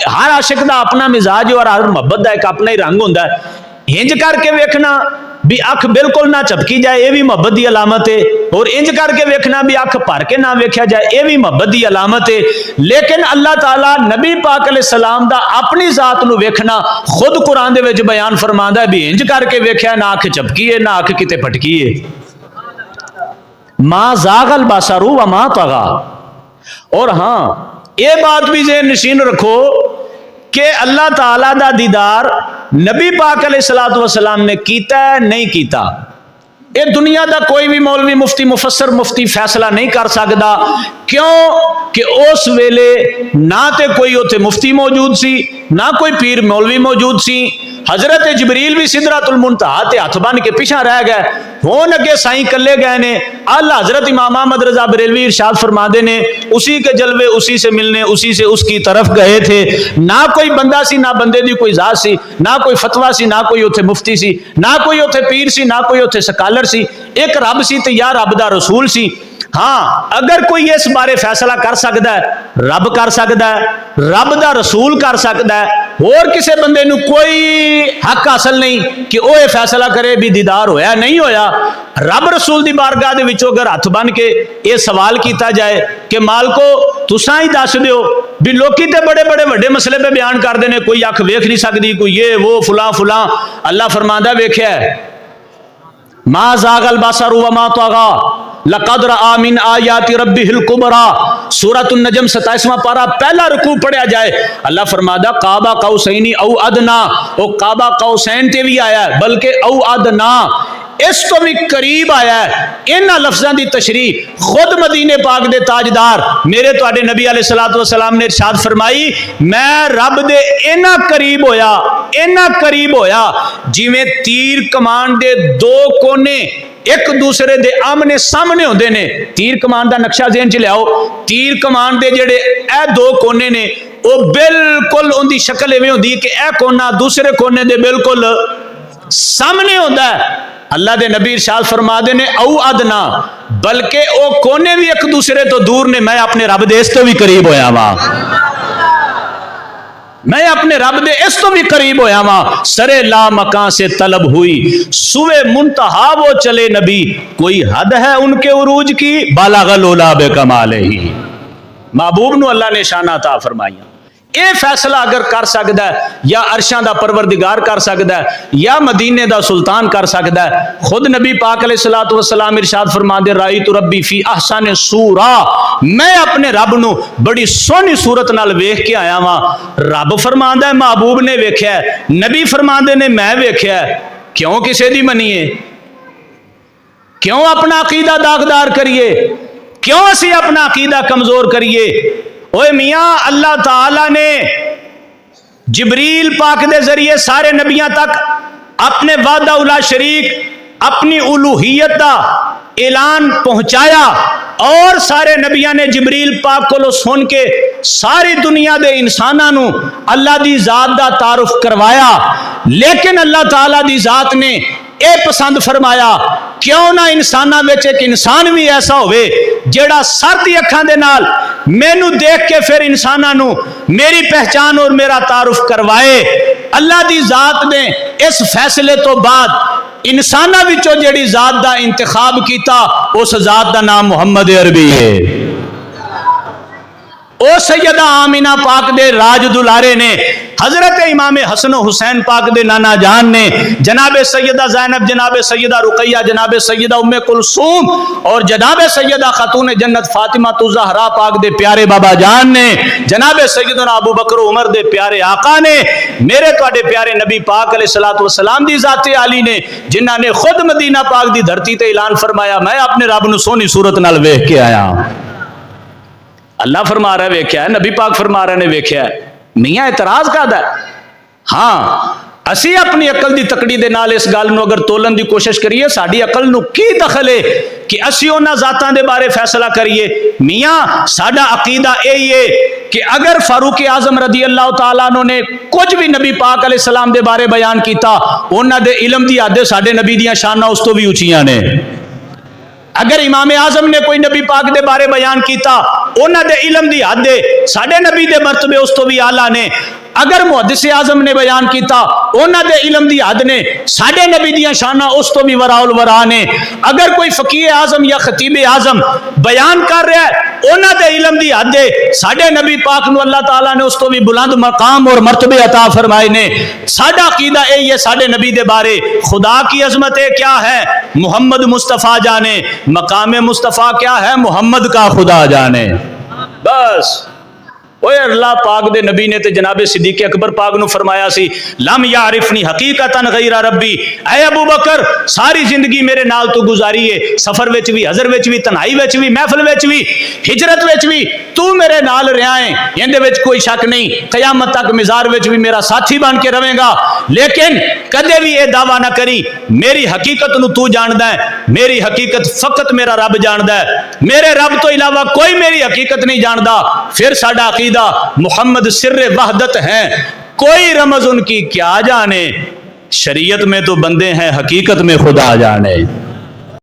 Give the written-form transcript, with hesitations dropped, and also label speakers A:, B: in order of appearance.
A: ہر عاشق دا اپنا مزاج اور ہر محبت دا ایک اپنا ہی رنگ ہوندا ہے۔ انج کر کے ویکھنا بھی اکھ بالکل نہ چپکی جائے یہ بھی محبت دی علامت ہے، اور انج کر کے ویکھنا بھی اکھ بھر کے نہ ویکھیا جائے یہ بھی محبت دی علامت ہے۔ لیکن اللہ تعالیٰ نبی پاک علیہ السلام دا اپنی ذات نو ویکھنا خود قرآن دے وچ بیان فرماندا ہے بھی انج کر کے ویکھیا نہ اکھ چپکی ہے نہ اکھ کتے پھٹکی ہے۔ ما زاغ البصر وما طغى۔ اور ہاں یہ بات بھی ذہن نشین رکھو کہ اللہ تعالیٰ دا دیدار نبی پاک علیہ الصلوۃ والسلام نے کیتا ہے نہیں کیتا، یہ دنیا دا کوئی بھی مولوی مفتی مفسر مفتی فیصلہ نہیں کر سکتا۔ کیوں کہ اس ویلے نہ تے کوئی اتنے مفتی موجود سی نہ کوئی پیر مولوی موجود سی۔ حضرت جبریل بھی سدرۃ المنتہا تے ہاتھ بن کے پیچھے رہ گئے، ہون اگے سائیں کلے گئے نے۔ اللہ حضرت امام احمد رضا بریلوی ارشاد فرماندے نے اسی کے جلوے اسی سے ملنے اسی سے اس کی طرف گئے تھے۔ نہ کوئی بندہ سی نہ بندے دی کوئی ذات سی، نہ کوئی فتویٰ سی نہ کوئی اتنے مفتی سی، نہ کوئی اتنے پیر سی نہ کوئی اتنے سکالر سی، ایک رب سی تے یا رب دا رسول سی۔ ہاں اگر کوئی اس بارے فیصلہ کر سکتا ہے رب کر سکتا ہے، رب دا رسول کر سکتا ہے، اور کسی بندے نو کوئی حق حاصل نہیں کہ وہ یہ فیصلہ کرے بھی دیدار ہویا نہیں ہویا۔ رب رسول دی بارگاہ دے وچوں اگر ہاتھ بن کے یہ سوال کیتا جائے کہ مالکو تساں ہی دس دیو بھی لوکی تے بڑے بڑے وڈے مسئلے پہ بیان کر دینے، کوئی اکھ ویکھ نہیں سکتی، کوئی یہ وہ فلاں فلاں، اللہ فرماندا ویکھیا ہے ما زاغ البصر وما طغى لقد رأى من آیات ربہ الکبریٰ۔ سورۃ النجم 27واں پارہ پہلا رکوع پڑھیا جائے، اللہ فرمادا قاب قوسین او ادنا، وہ قاب قوسین تے بھی آیا ہے بلکہ او ادنا اس تو بھی قریب آیا ہے۔ انہاں لفظاں دی تشریح خود مدینے پاک دے تاجدار میرے تواڈے نبی علیہ الصلوۃ والسلام نے ارشاد فرمائی میں رب دے اینا قریب ہویا جویں تیر کمان دے دو کونے ایک دوسرے دے آمنے سامنے ہوندے نے۔ تیر کمان دا نقشہ ذہن چ لیاؤ، تیر کمان دے جڑے اے دو کونے نے وہ بالکل ان دی شکل ایویں ہوندی کہ اے کونا دوسرے کونے دے بالکل سامنے ہوندا ہے۔ اللہ دے نبی ارشاد فرما دے نے او ادنا، بلکہ او کونے بھی ایک دوسرے تو دور نے، میں اپنے رب دے اس تو بھی قریب ہویا وا، میں اپنے رب دے اس تو بھی قریب ہویا وا۔ سرے لا مکان سے طلب ہوئی سوے منتہا وہ چلے نبی، کوئی حد ہے ان کے عروج کی بالغ العلا بکمالہ ہی۔ محبوب نو اللہ نے شان عطا فرمائیاں۔ اے فیصلہ اگر کر سکتا ہے یا عرشاں دا پروردگار کر سکتا ہے یا مدینے دا سلطان کر سکتا ہے، خود نبی پاک علیہ الصلوۃ والسلام ارشاد فرما دے رأیت ربی فی احسن صورہ، میں اپنے رب نو بڑی سونی صورت نال ویکھ کے آیا ہاں۔ رب فرماندا ہے محبوب نے ویکھیا ہے، نبی فرماندے نے میں ویکھیا ہے۔ کیوں کسے دی منیے؟ کیوں اپنا عقیدہ داغدار کریے؟ کیوں اسی اپنا عقیدہ کمزور کریے؟ اوے میاں اللہ تعالی نے جبریل پاک دے ذریعے سارے نبیاں تک اپنے وعدہ الا شریک اپنی الوہیت دا اعلان پہنچایا، اور سارے نبیاں نے جبریل پاک کو سن کے ساری دنیا دے انساناں نو اللہ دی ذات دا تعارف کروایا۔ لیکن اللہ تعالی دی ذات نے اے پسند فرمایا کیوں نہ انساناں وچ ایک انسان بھی ایسا ہوئے جیڑا سردی اکھاں دے نال مینوں دیکھ کے پھر انساناں نو میری پہچان اور میرا تعارف کروائے۔ اللہ دی ذات نے اس فیصلے تو بعد انساناں وچوں جیڑی ذات دا انتخاب کیتا اس ذات دا نام محمد عربی ہے۔ او سیدہ آمینہ پاک دے راج دلارے نے، حضرت امام حسن و حسین پاک دے نانا جان نے، جناب سیدہ زینب، جناب سیدہ رقیہ، جناب سیدہ ام کلثوم اور جناب سیدہ خاتون جنت فاطمہ الزہرا پاک دے پیارے بابا جان نے، جناب سیدنا ابو بکر عمر دے پیارے آقا نے، میرے تواڈے پیارے نبی پاک علیہ الصلوۃ والسلام دی ذات عالی نے، جنہاں نے خود مدینہ پاک دی دھرتی تے اعلان فرمایا میں اپنے رب نو سونی صورت نال ویکھ کے آیا۔ اللہ فرما رہا ہے ویکھیا ہے، نبی پاک فرما رہے نے ویکھیا ہے۔ میاں اعتراض کہدا ہے؟ ہاں اسی اپنی عقل دی تکڑی دے نال اس گل نو اگر تولن دی کوشش کریے، ساڈی عقل نو کی دخل ہے کہ اسی انہاں ذاتاں دے بارے فیصلہ کریے؟ میاں ساڈا عقیدہ یہی ہے کہ اگر فاروق اعظم رضی اللہ تعالیٰ عنہ نے کچھ بھی نبی پاک علیہ السلام دے بارے بیان کیتا، انہاں دے علم دی حد ساڈے نبی دیاں شاناں اس تو بھی اونچیاں نے۔ اگر امام اعظم نے کوئی نبی پاک دے بارے بیان کیتا، انہاں دے علم دی حد ہے ساڈے نبی دے مرتبے اس تو بھی اعلیٰ نے. اگر محدث اعظم نے بیان کیتا انہاں دے علم دی حد نے ساڈے نبی دیاں شاناں اس تو بھی وراء الورا نے. اگر کوئی فقیہ اعظم یا خطیب اعظم بیان کر رہا ہے انہاں دے علم دی حد ہے ساڈے نبی پاک نو اللہ تعالیٰ نے اس تو بھی بلند مقام اور مرتبے عطا فرمائے نے. ساڈا عقیدہ اے ساڈے نبی دے بارے خدا کی عظمت کیا ہے محمد مصطفیٰ جانے, مقام مصطفیٰ کیا ہے محمد کا خدا جانے. بس اوے اللہ پاک دے نبی نے تے جناب صدیق اکبر پاک نو فرمایا سی لم یعرفنی حقیقتاً غیر ربی, اے ابو بکر ساری زندگی میرے نال تو گزاری ہے, سفر وچ بھی, حضر وچ بھی, تنہائی وچ بھی, محفل وچ بھی, ہجرت وچ بھی تو میرے نال رہیا ہے, ایندے وچ کوئی شک نہیں, قیامت تک مزار وچ بھی میرا ساتھی بن کے رہے گا. لیکن کدے بھی یہ دعویٰ نہ کری میری حقیقت نو تو جاندا ہے, میری حقیقت فقط میرا رب جاندا ہے, میرے رب تو علاوہ کوئی میری حقیقت نہیں جاندا. پھر ساڈا عقیدہ محمد سر وحدت ہیں, کوئی رمز ان کی کیا جانے, شریعت میں تو بندے ہیں حقیقت میں خدا جانے.